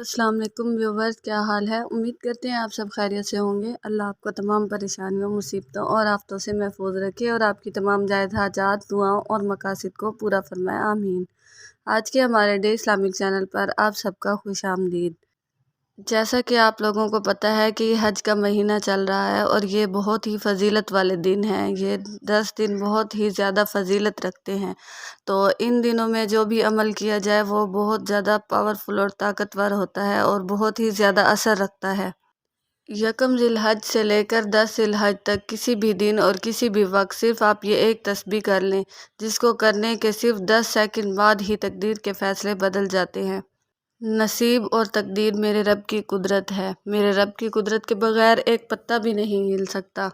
अस्सलाम वालेकुम व्यूवर्स, क्या हाल है। उम्मीद करते हैं आप सब खैरियत से होंगे। अल्लाह आपको तमाम परेशानियों, मुसीबतों और आफतों से महफूज रखे और आपकी तमाम जायज़ हाजात, दुआओं और मकासद को पूरा फरमाए, आमीन। आज के हमारे डे इस्लामिक चैनल पर आप सबका खुश आमदीद। जैसा कि आप लोगों को पता है कि हज का महीना चल रहा है और ये बहुत ही फजीलत वाले दिन हैं। ये 10 दिन बहुत ही ज़्यादा फजीलत रखते हैं। तो इन दिनों में जो भी अमल किया जाए वो बहुत ज़्यादा पावरफुल और ताकतवर होता है और बहुत ही ज़्यादा असर रखता है। यकम ज़िलहज से लेकर 10 ज़िलहज तक किसी भी दिन और किसी भी वक्त सिर्फ आप ये एक तस्बीह कर लें, जिसको करने के सिर्फ 10 सेकंड बाद ही तकदीर के फ़ैसले बदल जाते हैं। नसीब और तकदीर मेरे रब की कुदरत है। मेरे रब की कुदरत के बगैर एक पत्ता भी नहीं हिल सकता।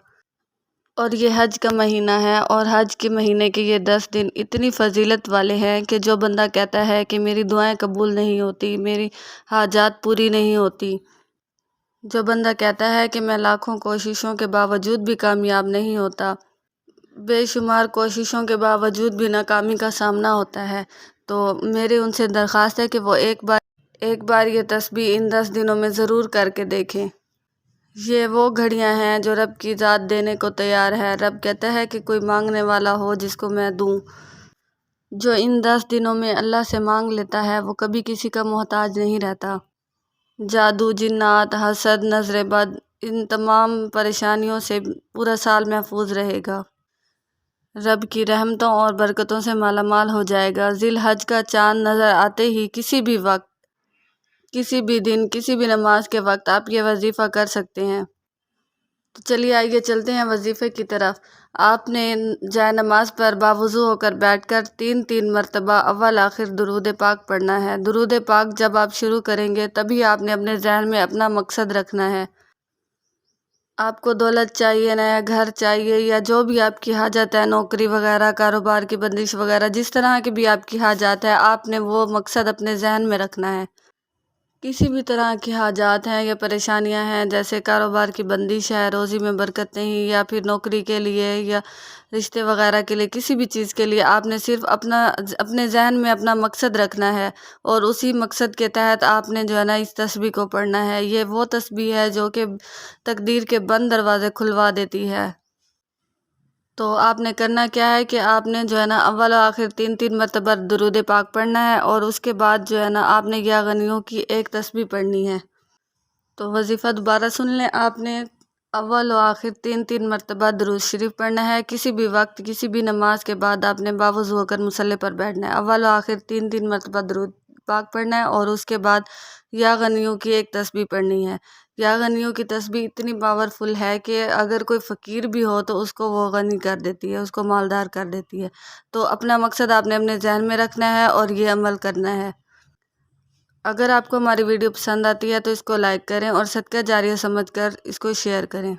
और ये हज का महीना है और हज के महीने के ये 10 दिन इतनी फजीलत वाले हैं कि जो बंदा कहता है कि मेरी दुआएं कबूल नहीं होती, मेरी हाजात पूरी नहीं होती, जो बंदा कहता है कि मैं लाखों कोशिशों के बावजूद भी कामयाब नहीं होता, बेशुमार कोशिशों के बावजूद भी नाकामी का सामना होता है, तो मेरी उनसे दरख्वास्त है कि वो एक बार ये तस्बीह इन 10 दिनों में ज़रूर करके देखें। ये वो घड़ियां हैं जो रब की ज़ात देने को तैयार है। रब कहता है कि कोई मांगने वाला हो जिसको मैं दूं। जो इन 10 दिनों में अल्लाह से मांग लेता है वो कभी किसी का मोहताज नहीं रहता। जादू, जिन्नात, हसद, नजर बद, इन तमाम परेशानियों से पूरा साल महफूज रहेगा। रब की रहमतों और बरकतों से मालामाल हो जाएगा। ज़िल हज का चाँद नज़र आते ही किसी भी वक्त, किसी भी दिन, किसी भी नमाज के वक्त आप ये वजीफ़ा कर सकते हैं। तो चलिए आइए चलते हैं वजीफ़े की तरफ। आपने जाए नमाज पर बावुज़ू होकर बैठकर 3-3 मरतबा अव्वल आखिर दुरूद पाक पढ़ना है। दुरूद पाक जब आप शुरू करेंगे तभी आपने अपने जहन में अपना मकसद रखना है। आपको दौलत चाहिए, नया घर चाहिए या जो भी आपकी हाजत है, नौकरी वगैरह, कारोबार की बंदिश वगैरह, जिस तरह की भी आपकी हाजत है, आपने वो मकसद अपने जहन में रखना है। किसी भी तरह की हाजात हैं या परेशानियां हैं, जैसे कारोबार की बंदिश है, रोज़ी में बरकत नहीं, या फिर नौकरी के लिए या रिश्ते वगैरह के लिए, किसी भी चीज़ के लिए आपने सिर्फ अपने जहन में अपना मकसद रखना है और उसी मकसद के तहत आपने जो है ना इस तस्बीह को पढ़ना है। ये वो तस्बीह है जो कि तकदीर के बंद दरवाज़े खुलवा देती है। तो आपने करना क्या है कि आपने जो है ना अव्वल और आखिर 3-3 मरतबा दुरूद पाक पढ़ना है और उसके बाद जो है ना आपने या गनियों की एक तस्बीह पढ़नी है। तो वजीफ़ा दोबारा सुन लें। आपने अव्वल और आखिर 3-3 मरतबा दुरूद शरीफ पढ़ना है। किसी भी वक्त, किसी भी नमाज के बाद आपने बावुज़ू होकर मुसल्ले पर बैठना है। अव्वल और आखिर 3-3 मरतबा दुरूद पाक पढ़ना है और उसके बाद या गनियों की एक तस्बीह पढ़नी है। या गनियों की तस्बीह इतनी पावरफुल है कि अगर कोई फ़कीर भी हो तो उसको वो गनी कर देती है, उसको मालदार कर देती है। तो अपना मकसद आपने अपने जहन में रखना है और ये अमल करना है। अगर आपको हमारी वीडियो पसंद आती है तो इसको लाइक करें और सदका जारिया समझकर इसको शेयर करें।